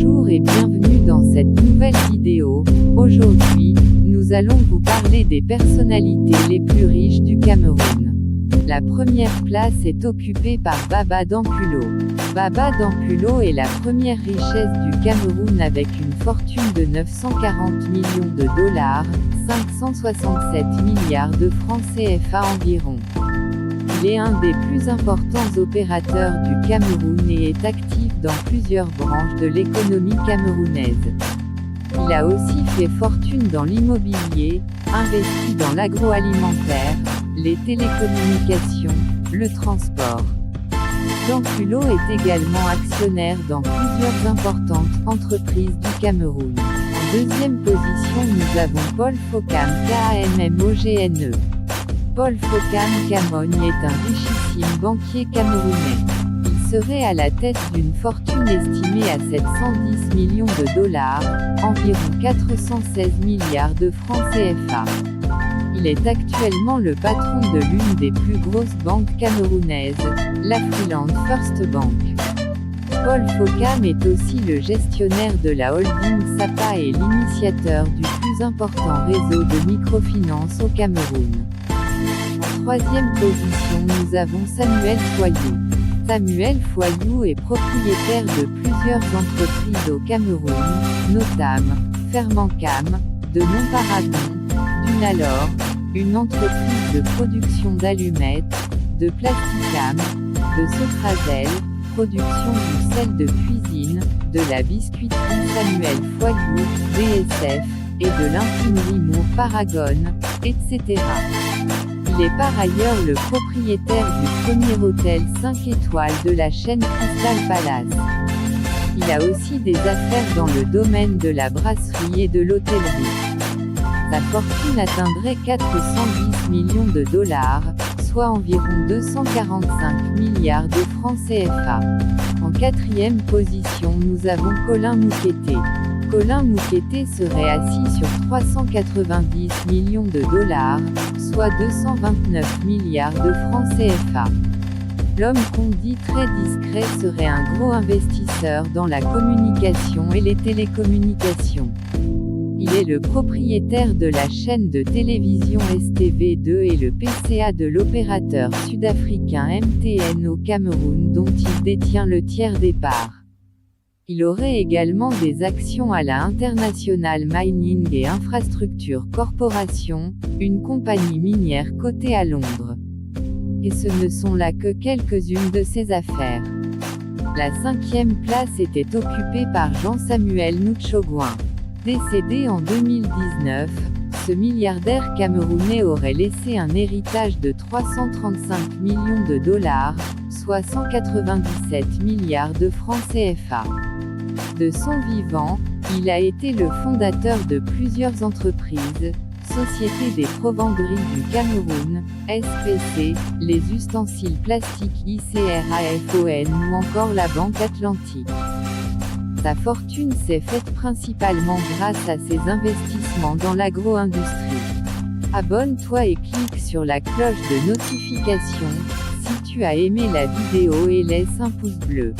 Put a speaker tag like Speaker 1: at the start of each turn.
Speaker 1: Bonjour et bienvenue dans cette nouvelle vidéo. Aujourd'hui, nous allons vous parler des personnalités les plus riches du Cameroun. La première place est occupée par Baba Dankulo. Baba Dankulo est la première richesse du Cameroun avec une fortune de 940 millions de dollars, 567 milliards de francs CFA environ. Il est un des plus importants opérateurs du Cameroun et est actif dans plusieurs branches de l'économie camerounaise. Il a aussi fait fortune dans l'immobilier, investi dans l'agroalimentaire, les télécommunications, le transport. Dankulo est également actionnaire dans plusieurs importantes entreprises du Cameroun. En deuxième position nous avons Paul Fokam Kamogne. Paul Fokam Kamogne est un richissime banquier camerounais. Il serait à la tête d'une fortune estimée à 710 millions de dollars, environ 416 milliards de francs CFA. Il est actuellement le patron de l'une des plus grosses banques camerounaises, l'Afriland First Bank. Paul Fokam est aussi le gestionnaire de la holding SAPA et l'initiateur du plus important réseau de microfinance au Cameroun. En troisième position nous avons Samuel Foyou. Samuel Foyou est propriétaire de plusieurs entreprises au Cameroun, notamment Fermancam, de Montparagon, Dunalor, une entreprise de production d'allumettes, de Plasticam, de Sotrazel, production du sel de cuisine, de la biscuiterie Samuel Foyou, DSF, et de l'imprimerie Moore Paragon, etc. Il est par ailleurs le propriétaire du premier hôtel 5 étoiles de la chaîne Crystal Palace. Il a aussi des affaires dans le domaine de la brasserie et de l'hôtellerie. Sa fortune atteindrait 410 millions de dollars, soit environ 245 milliards de francs CFA. En quatrième position nous avons Colin Moukete. Colin Moukete serait assis sur 390 millions de dollars, soit 229 milliards de francs CFA. L'homme qu'on dit très discret serait un gros investisseur dans la communication et les télécommunications. Il est le propriétaire de la chaîne de télévision STV2 et le PCA de l'opérateur sud-africain MTN au Cameroun dont il détient le tiers des parts. Il aurait également des actions à la International Mining et Infrastructure Corporation, une compagnie minière cotée à Londres. Et ce ne sont là que quelques-unes de ses affaires. La cinquième place était occupée par Jean-Samuel Ntchogouin. Décédé en 2019, ce milliardaire camerounais aurait laissé un héritage de 335 millions de dollars, soit 197 milliards de francs CFA. De son vivant, il a été le fondateur de plusieurs entreprises, Société des Provenderies du Cameroun, SPC, les ustensiles plastiques ICRAFON ou encore la Banque Atlantique. Sa fortune s'est faite principalement grâce à ses investissements dans l'agro-industrie. Abonne-toi et clique sur la cloche de notification, si tu as aimé la vidéo et laisse un pouce bleu.